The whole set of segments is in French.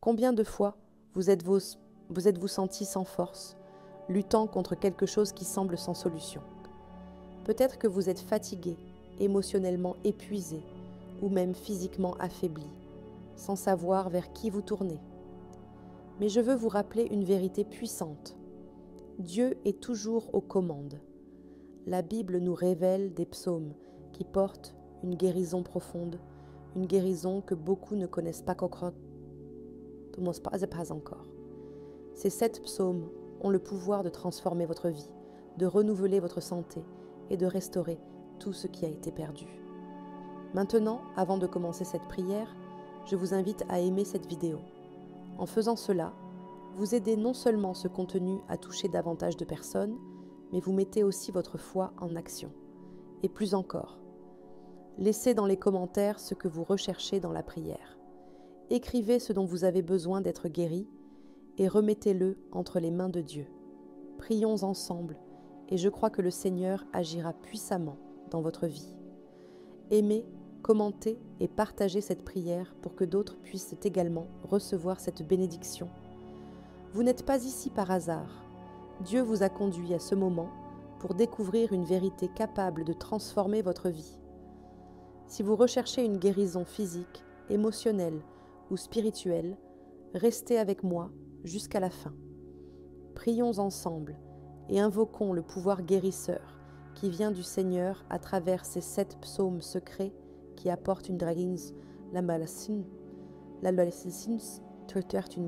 Combien de fois vous êtes-vous senti sans force, luttant contre quelque chose qui semble sans solution? Peut-être que vous êtes fatigué, émotionnellement épuisé ou même physiquement affaibli, sans savoir vers qui vous tourner. Mais je veux vous rappeler une vérité puissante. Dieu est toujours aux commandes. La Bible nous révèle des psaumes qui portent une guérison profonde, une guérison que beaucoup ne connaissent pas encore. Ces 7 psaumes ont le pouvoir de transformer votre vie, de renouveler votre santé et de restaurer tout ce qui a été perdu. Maintenant, avant de commencer cette prière, je vous invite à aimer cette vidéo. En faisant cela, vous aidez non seulement ce contenu à toucher davantage de personnes, mais vous mettez aussi votre foi en action. Et plus encore, laissez dans les commentaires ce que vous recherchez dans la prière. Écrivez ce dont vous avez besoin d'être guéri et remettez-le entre les mains de Dieu. Prions ensemble et je crois que le Seigneur agira puissamment dans votre vie. Aimez, commentez et partagez cette prière pour que d'autres puissent également recevoir cette bénédiction. Vous n'êtes pas ici par hasard. Dieu vous a conduit à ce moment pour découvrir une vérité capable de transformer votre vie. Si vous recherchez une guérison physique, émotionnelle ou spirituelle, restez avec moi jusqu'à la fin. Prions ensemble et invoquons le pouvoir guérisseur qui vient du Seigneur à travers ces 7 psaumes secrets qui apportent une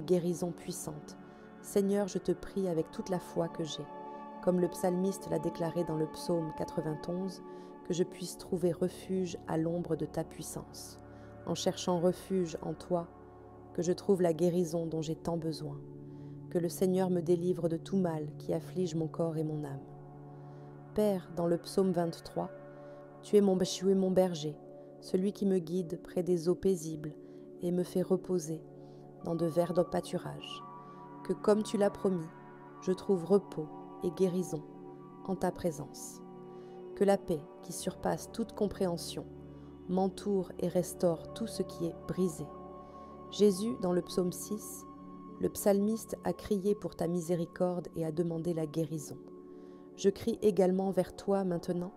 guérison puissante. Seigneur, je te prie avec toute la foi que j'ai, comme le psalmiste l'a déclaré dans le psaume 91, que je puisse trouver refuge à l'ombre de ta puissance. En cherchant refuge en toi, que je trouve la guérison dont j'ai tant besoin. Que le Seigneur me délivre de tout mal qui afflige mon corps et mon âme. Père, dans le psaume 23, tu es mon berger, celui qui me guide près des eaux paisibles et me fait reposer dans de verts pâturages. Que comme tu l'as promis, je trouve repos et guérison en ta présence. Que la paix qui surpasse toute compréhension m'entoure et restaure tout ce qui est brisé. Jésus, dans le psaume 6, le psalmiste a crié pour ta miséricorde et a demandé la guérison. Je crie également vers toi maintenant,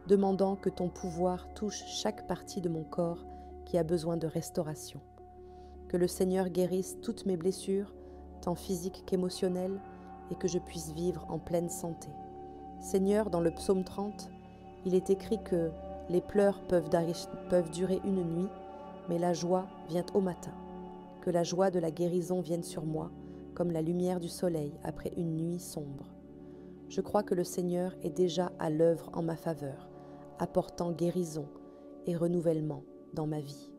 demandant que ton pouvoir touche chaque partie de mon corps qui a besoin de restauration. Que le Seigneur guérisse toutes mes blessures, tant physiques qu'émotionnelles, et que je puisse vivre en pleine santé. Seigneur, dans le psaume 30, il est écrit que les pleurs peuvent durer une nuit, mais la joie vient au matin. Que la joie de la guérison vienne sur moi, comme la lumière du soleil après une nuit sombre. Je crois que le Seigneur est déjà à l'œuvre en ma faveur, apportant guérison et renouvellement dans ma vie.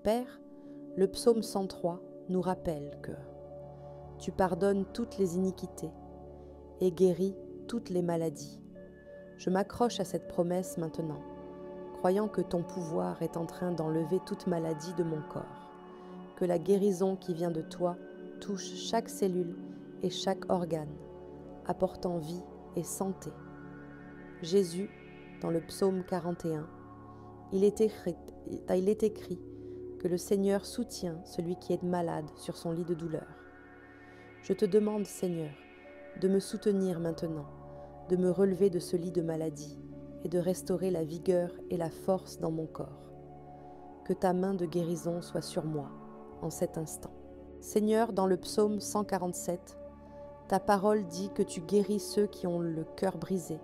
Père, le psaume 103 nous rappelle que tu pardonnes toutes les iniquités et guéris toutes les maladies. Je m'accroche à cette promesse maintenant, croyant que ton pouvoir est en train d'enlever toute maladie de mon corps. Que la guérison qui vient de toi touche chaque cellule et chaque organe, apportant vie et santé. Jésus, dans le psaume 41, il est écrit que le Seigneur soutient celui qui est malade sur son lit de douleur. Je te demande, Seigneur, de me soutenir maintenant, de me relever de ce lit de maladie et de restaurer la vigueur et la force dans mon corps. Que ta main de guérison soit sur moi en cet instant. Seigneur, dans le psaume 147, ta parole dit que tu guéris ceux qui ont le cœur brisé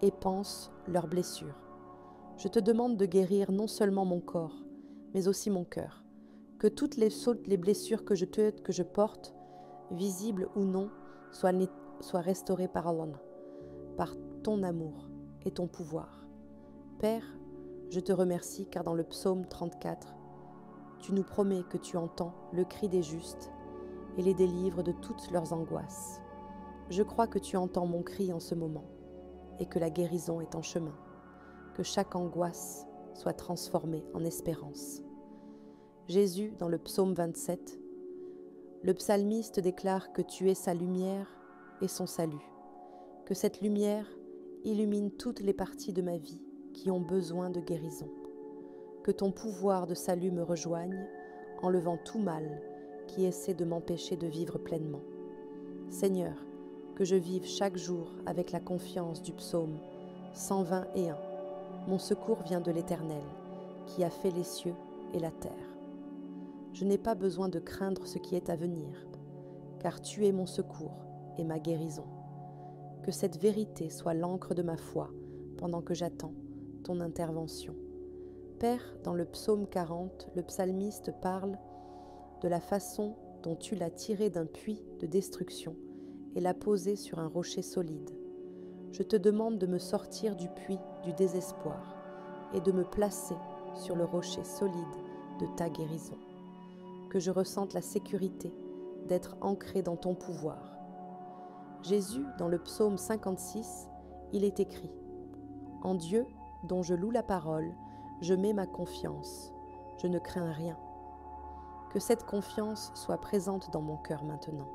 et pansent leurs blessures. Je te demande de guérir non seulement mon corps, mais aussi mon cœur. Que toutes les blessures que je porte, visibles ou non, soient restaurées par Allah, par ton amour et ton pouvoir. Père, je te remercie car dans le psaume 34, tu nous promets que tu entends le cri des justes et les délivres de toutes leurs angoisses. Je crois que tu entends mon cri en ce moment et que la guérison est en chemin, que chaque angoisse soit transformée en espérance. Jésus, dans le psaume 27, le psalmiste déclare que tu es sa lumière et son salut, que cette lumière illumine toutes les parties de ma vie qui ont besoin de guérison. Que ton pouvoir de salut me rejoigne enlevant tout mal qui essaie de m'empêcher de vivre pleinement. Seigneur, que je vive chaque jour avec la confiance du psaume 121. Mon secours vient de l'Éternel, qui a fait les cieux et la terre. Je n'ai pas besoin de craindre ce qui est à venir, car tu es mon secours et ma guérison. Que cette vérité soit l'encre de ma foi pendant que j'attends ton intervention. Père, dans le psaume 40, le psalmiste parle de la façon dont tu l'as tiré d'un puits de destruction et l'as posé sur un rocher solide. Je te demande de me sortir du puits du désespoir et de me placer sur le rocher solide de ta guérison. Que je ressente la sécurité d'être ancré dans ton pouvoir. Jésus, dans le psaume 56, il est écrit « En Dieu, dont je loue la parole, je mets ma confiance, je ne crains rien. » Que cette confiance soit présente dans mon cœur maintenant.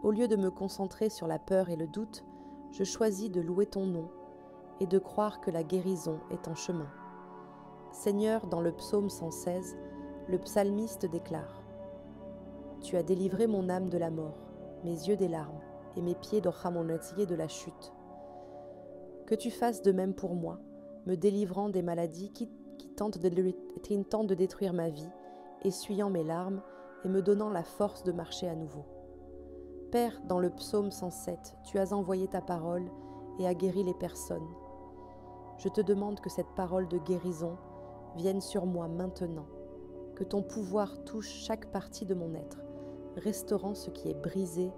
Au lieu de me concentrer sur la peur et le doute, je choisis de louer ton nom et de croire que la guérison est en chemin. Seigneur, dans le psaume 116, le psalmiste déclare « Tu as délivré mon âme de la mort, mes yeux des larmes et mes pieds de la chute. Que tu fasses de même pour moi, me délivrant des maladies qui tentent de détruire ma vie, essuyant mes larmes et me donnant la force de marcher à nouveau. Père, dans le psaume 107, tu as envoyé ta parole et as guéri les personnes. Je te demande que cette parole de guérison vienne sur moi maintenant, que ton pouvoir touche chaque partie de mon être, restaurant ce qui est brisé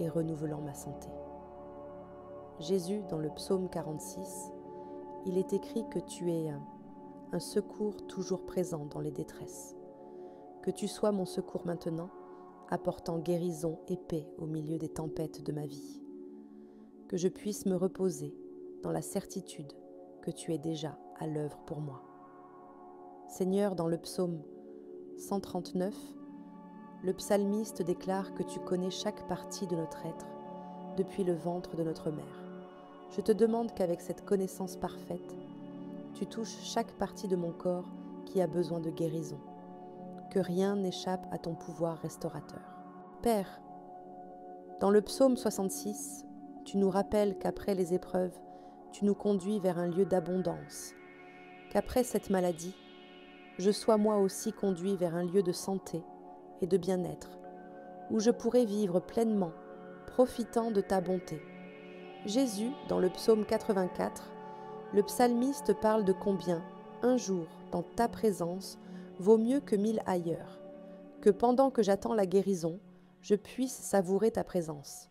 et renouvelant ma santé. Jésus, dans le psaume 46, il est écrit que tu es un secours toujours présent dans les détresses. Que tu sois mon secours maintenant, apportant guérison et paix au milieu des tempêtes de ma vie. Que je puisse me reposer dans la certitude que tu es déjà à l'œuvre pour moi. Seigneur, dans le psaume 139, le psalmiste déclare que tu connais chaque partie de notre être depuis le ventre de notre mère. Je te demande qu'avec cette connaissance parfaite, tu touches chaque partie de mon corps qui a besoin de guérison. Que rien n'échappe à ton pouvoir restaurateur. Père, dans le psaume 66, tu nous rappelles qu'après les épreuves, tu nous conduis vers un lieu d'abondance. Qu'après cette maladie, je sois moi aussi conduit vers un lieu de santé et de bien-être, où je pourrai vivre pleinement, profitant de ta bonté. Jésus, dans le psaume 84, le psalmiste parle de combien un jour dans ta présence vaut mieux que 1000 ailleurs, que pendant que j'attends la guérison, je puisse savourer ta présence,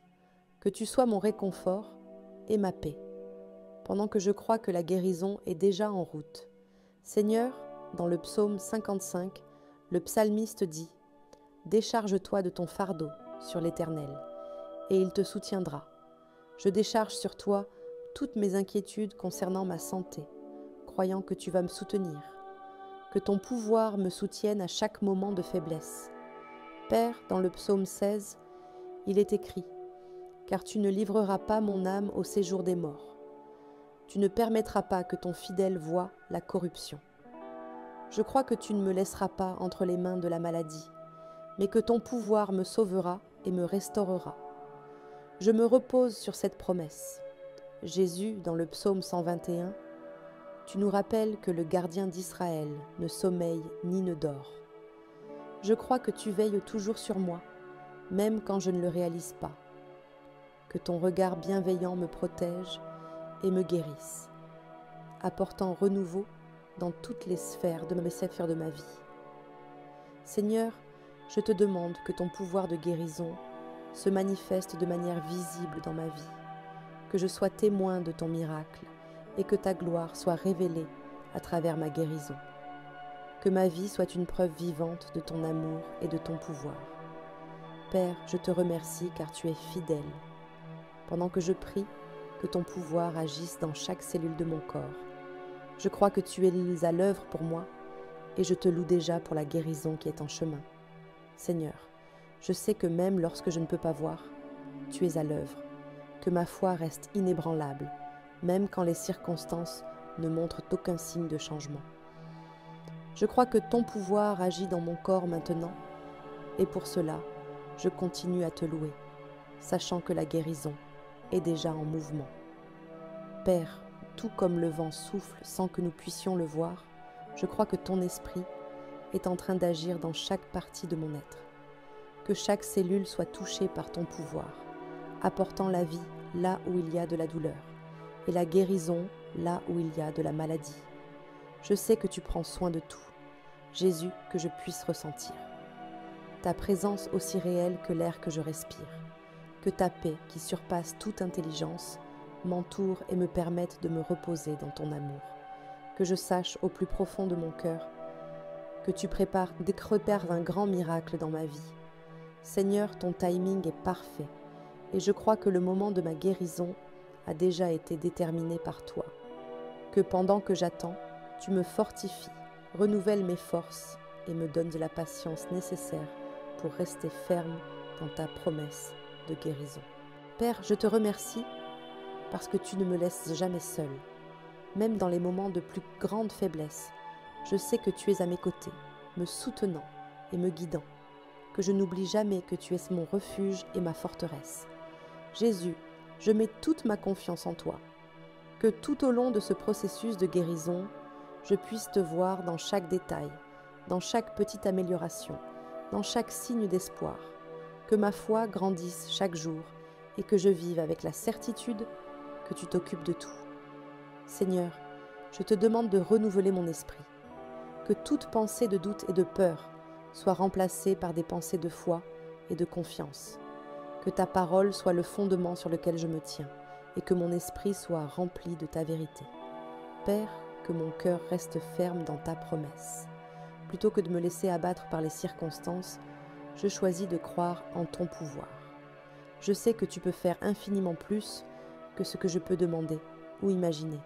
que tu sois mon réconfort et ma paix, pendant que je crois que la guérison est déjà en route. Seigneur, dans le psaume 55, le psalmiste dit « Décharge-toi de ton fardeau sur l'Éternel, et il te soutiendra. Je décharge sur toi toutes mes inquiétudes concernant ma santé, croyant que tu vas me soutenir. Que ton pouvoir me soutienne à chaque moment de faiblesse. Père, dans le psaume 16, il est écrit « Car tu ne livreras pas mon âme au séjour des morts. Tu ne permettras pas que ton fidèle voie la corruption. Je crois que tu ne me laisseras pas entre les mains de la maladie, mais que ton pouvoir me sauvera et me restaurera. Je me repose sur cette promesse. Jésus, dans le psaume 121, tu nous rappelles que le gardien d'Israël ne sommeille ni ne dort. Je crois que tu veilles toujours sur moi, même quand je ne le réalise pas. Que ton regard bienveillant me protège et me guérisse, apportant renouveau dans toutes les sphères de ma vie. Seigneur, je te demande que ton pouvoir de guérison se manifeste de manière visible dans ma vie, que je sois témoin de ton miracle et que ta gloire soit révélée à travers ma guérison. Que ma vie soit une preuve vivante de ton amour et de ton pouvoir. Père, je te remercie car tu es fidèle. Pendant que je prie, que ton pouvoir agisse dans chaque cellule de mon corps. Je crois que tu es à l'œuvre pour moi et je te loue déjà pour la guérison qui est en chemin. Seigneur, je sais que même lorsque je ne peux pas voir, tu es à l'œuvre, que ma foi reste inébranlable, même quand les circonstances ne montrent aucun signe de changement. Je crois que ton pouvoir agit dans mon corps maintenant, et pour cela, je continue à te louer, sachant que la guérison est déjà en mouvement. Père, tout comme le vent souffle sans que nous puissions le voir, je crois que ton esprit est en train d'agir dans chaque partie de mon être. Que chaque cellule soit touchée par ton pouvoir, apportant la vie là où il y a de la douleur, et la guérison là où il y a de la maladie. Je sais que tu prends soin de tout. Jésus, que je puisse ressentir ta présence aussi réelle que l'air que je respire, que ta paix qui surpasse toute intelligence m'entoure et me permette de me reposer dans ton amour, que je sache au plus profond de mon cœur que tu prépares un grand miracle dans ma vie. Seigneur, ton timing est parfait et je crois que le moment de ma guérison a déjà été déterminé par toi, que pendant que j'attends, tu me fortifies, renouvelles mes forces et me donnes de la patience nécessaire pour rester ferme dans ta promesse de guérison. Père, je te remercie parce que tu ne me laisses jamais seule. Même dans les moments de plus grande faiblesse, je sais que tu es à mes côtés, me soutenant et me guidant, que je n'oublie jamais que tu es mon refuge et ma forteresse. Jésus, je mets toute ma confiance en toi, que tout au long de ce processus de guérison, je puisse te voir dans chaque détail, dans chaque petite amélioration, dans chaque signe d'espoir, que ma foi grandisse chaque jour et que je vive avec la certitude que tu t'occupes de tout. Seigneur, je te demande de renouveler mon esprit, que toute pensée de doute et de peur soit remplacée par des pensées de foi et de confiance, que ta parole soit le fondement sur lequel je me tiens et que mon esprit soit rempli de ta vérité. Père, que mon cœur reste ferme dans ta promesse. Plutôt que de me laisser abattre par les circonstances, je choisis de croire en ton pouvoir. Je sais que tu peux faire infiniment plus que ce que je peux demander ou imaginer.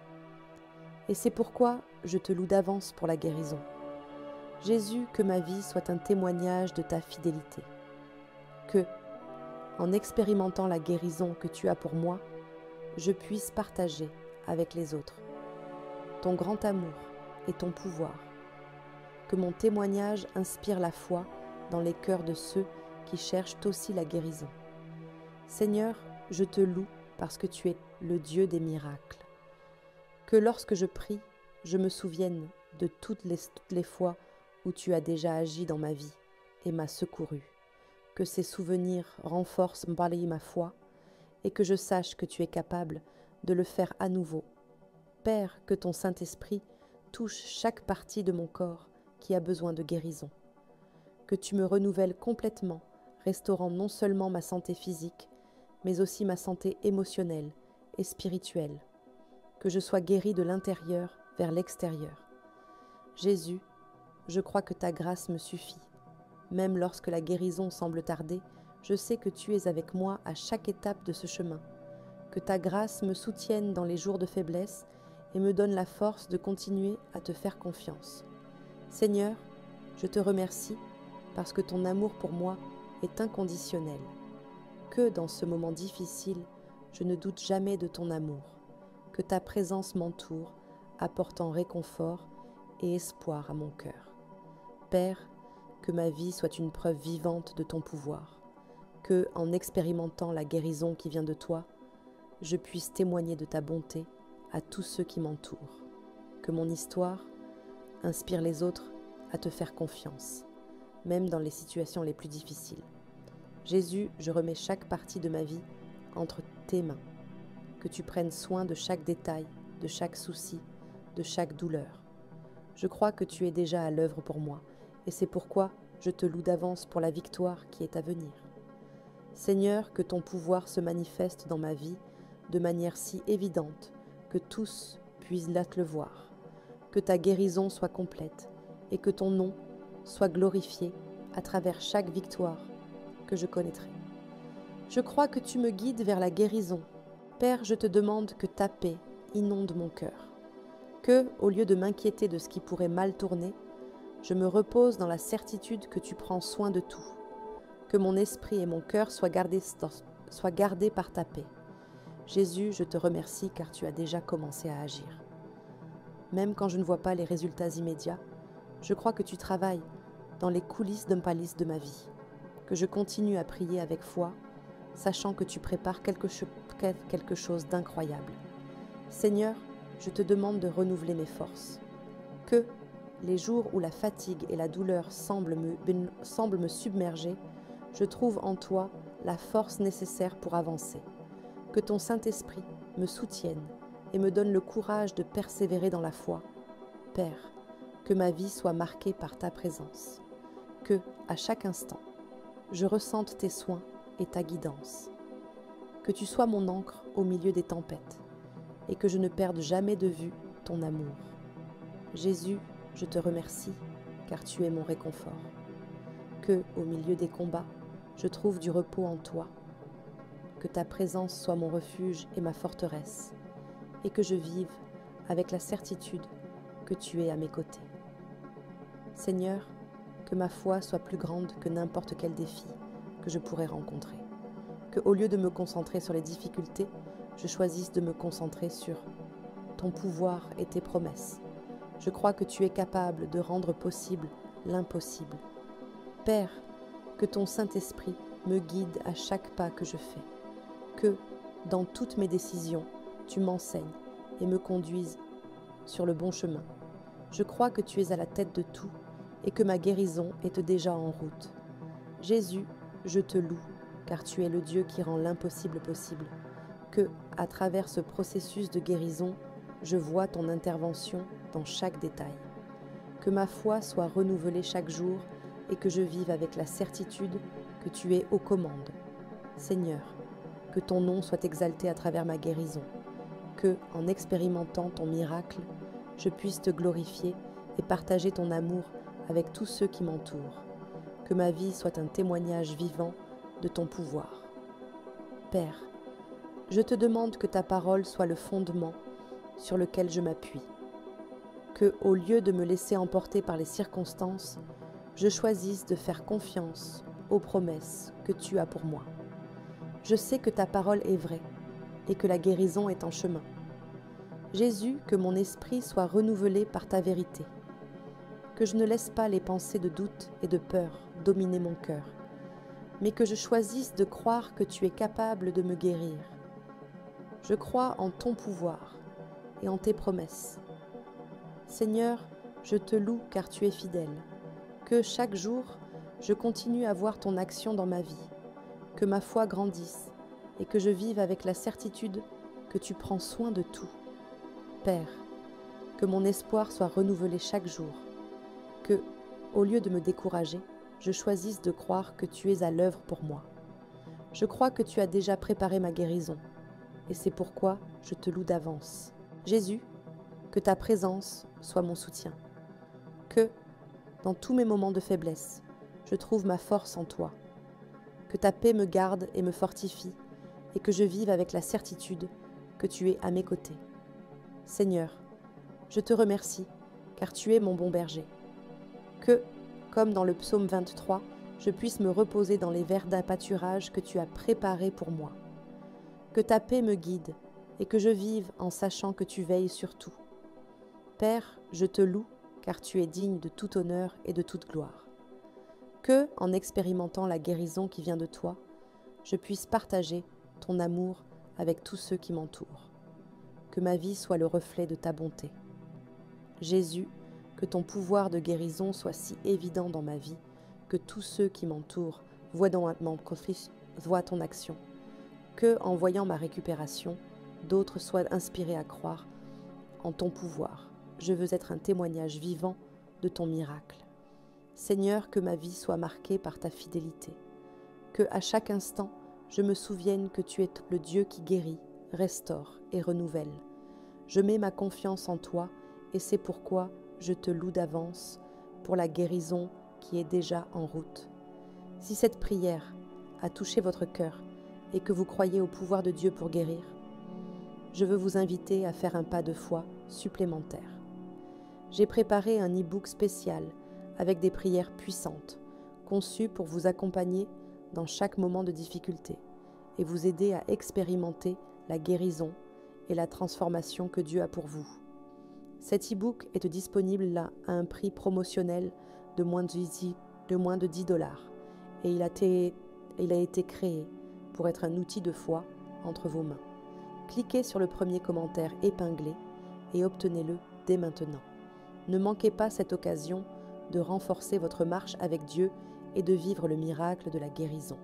Et c'est pourquoi je te loue d'avance pour la guérison. Jésus, que ma vie soit un témoignage de ta fidélité. Que, en expérimentant la guérison que tu as pour moi, je puisse partager avec les autres ton grand amour et ton pouvoir. Que mon témoignage inspire la foi dans les cœurs de ceux qui cherchent aussi la guérison. Seigneur, je te loue parce que tu es le Dieu des miracles. Que lorsque je prie, je me souvienne de toutes les fois où tu as déjà agi dans ma vie et m'as secouru. Que ces souvenirs renforcent ma foi et que je sache que tu es capable de le faire à nouveau. Père, que ton Saint-Esprit touche chaque partie de mon corps qui a besoin de guérison. Que tu me renouvelles complètement, restaurant non seulement ma santé physique, mais aussi ma santé émotionnelle et spirituelle. Que je sois guéri de l'intérieur vers l'extérieur. Jésus, je crois que ta grâce me suffit. Même lorsque la guérison semble tarder, je sais que tu es avec moi à chaque étape de ce chemin. Que ta grâce me soutienne dans les jours de faiblesse et me donne la force de continuer à te faire confiance. Seigneur, je te remercie parce que ton amour pour moi est inconditionnel. Que dans ce moment difficile, je ne doute jamais de ton amour. Que ta présence m'entoure, apportant réconfort et espoir à mon cœur. Père, que ma vie soit une preuve vivante de ton pouvoir. Que, en expérimentant la guérison qui vient de toi, je puisse témoigner de ta bonté à tous ceux qui m'entourent. Que mon histoire inspire les autres à te faire confiance, même dans les situations les plus difficiles. Jésus, je remets chaque partie de ma vie entre tes mains. Que tu prennes soin de chaque détail, de chaque souci, de chaque douleur. Je crois que tu es déjà à l'œuvre pour moi, et c'est pourquoi je te loue d'avance pour la victoire qui est à venir. Seigneur, que ton pouvoir se manifeste dans ma vie de manière si évidente que tous puissent là te le voir. Que ta guérison soit complète et que ton nom soit glorifié à travers chaque victoire que je connaîtrai. Je crois que tu me guides vers la guérison. Père, je te demande que ta paix inonde mon cœur. Que, au lieu de m'inquiéter de ce qui pourrait mal tourner, je me repose dans la certitude que tu prends soin de tout. Que mon esprit et mon cœur soient gardés par ta paix. Jésus, je te remercie car tu as déjà commencé à agir. Même quand je ne vois pas les résultats immédiats, Je crois que tu travailles dans les coulisses d'un palier de ma vie, que je continue à prier avec foi, sachant que tu prépares quelque chose d'incroyable. Seigneur, je te demande de renouveler mes forces, que les jours où la fatigue et la douleur semblent me submerger, je trouve en toi la force nécessaire pour avancer. Que ton Saint-Esprit me soutienne et me donne le courage de persévérer dans la foi. Père, que ma vie soit marquée par ta présence. Que, à chaque instant, je ressente tes soins et ta guidance. Que tu sois mon ancre au milieu des tempêtes et que je ne perde jamais de vue ton amour. Jésus, je te remercie car tu es mon réconfort. Que, au milieu des combats, je trouve du repos en toi. Que ta présence soit mon refuge et ma forteresse et que je vive avec la certitude que tu es à mes côtés. Seigneur, que ma foi soit plus grande que n'importe quel défi que je pourrais rencontrer. Que, au lieu de me concentrer sur les difficultés, je choisisse de me concentrer sur ton pouvoir et tes promesses. Je crois que tu es capable de rendre possible l'impossible. Père, que ton Saint-Esprit me guide à chaque pas que je fais. Que, dans toutes mes décisions, tu m'enseignes et me conduises sur le bon chemin. Je crois que tu es à la tête de tout et que ma guérison est déjà en route. Jésus, je te loue, car tu es le Dieu qui rend l'impossible possible. Que, à travers ce processus de guérison, je vois ton intervention dans chaque détail. Que ma foi soit renouvelée chaque jour et que je vive avec la certitude que tu es aux commandes. Seigneur, que ton nom soit exalté à travers ma guérison. Que, en expérimentant ton miracle, je puisse te glorifier et partager ton amour avec tous ceux qui m'entourent. Que ma vie soit un témoignage vivant de ton pouvoir. Père, je te demande que ta parole soit le fondement sur lequel je m'appuie. Que, au lieu de me laisser emporter par les circonstances, je choisisse de faire confiance aux promesses que tu as pour moi. Je sais que ta parole est vraie et que la guérison est en chemin. Jésus, que mon esprit soit renouvelé par ta vérité. Que je ne laisse pas les pensées de doute et de peur dominer mon cœur, mais que je choisisse de croire que tu es capable de me guérir. Je crois en ton pouvoir et en tes promesses. Seigneur, je te loue car tu es fidèle. Que chaque jour, je continue à voir ton action dans ma vie. Que ma foi grandisse et que je vive avec la certitude que tu prends soin de tout. Père, que mon espoir soit renouvelé chaque jour. Que, au lieu de me décourager, je choisisse de croire que tu es à l'œuvre pour moi. Je crois que tu as déjà préparé ma guérison, et c'est pourquoi je te loue d'avance. Jésus, que ta présence soit mon soutien. Que, dans tous mes moments de faiblesse, je trouve ma force en toi. Que ta paix me garde et me fortifie, et que je vive avec la certitude que tu es à mes côtés. Seigneur, je te remercie, car tu es mon bon berger. Que, comme dans le psaume 23, je puisse me reposer dans les verdins pâturages que tu as préparés pour moi. Que ta paix me guide et que je vive en sachant que tu veilles sur tout. Père, je te loue, car tu es digne de tout honneur et de toute gloire. Que, en expérimentant la guérison qui vient de toi, je puisse partager ton amour avec tous ceux qui m'entourent. Que ma vie soit le reflet de ta bonté. Jésus, que ton pouvoir de guérison soit si évident dans ma vie que tous ceux qui m'entourent voient ton action. Que, en voyant ma récupération, d'autres soient inspirés à croire en ton pouvoir. Je veux être un témoignage vivant de ton miracle. Seigneur, que ma vie soit marquée par ta fidélité. Que, à chaque instant, je me souvienne que tu es le Dieu qui guérit, restaure et renouvelle. Je mets ma confiance en toi et c'est pourquoi je te loue d'avance pour la guérison qui est déjà en route. Si cette prière a touché votre cœur et que vous croyez au pouvoir de Dieu pour guérir, je veux vous inviter à faire un pas de foi supplémentaire. J'ai préparé un e-book spécial avec des prières puissantes, conçues pour vous accompagner dans chaque moment de difficulté et vous aider à expérimenter la guérison et la transformation que Dieu a pour vous. Cet e-book est disponible là à un prix promotionnel de moins de 10 dollars et il a été créé pour être un outil de foi entre vos mains. Cliquez sur le premier commentaire épinglé et obtenez-le dès maintenant. Ne manquez pas cette occasion de renforcer votre marche avec Dieu et de vivre le miracle de la guérison.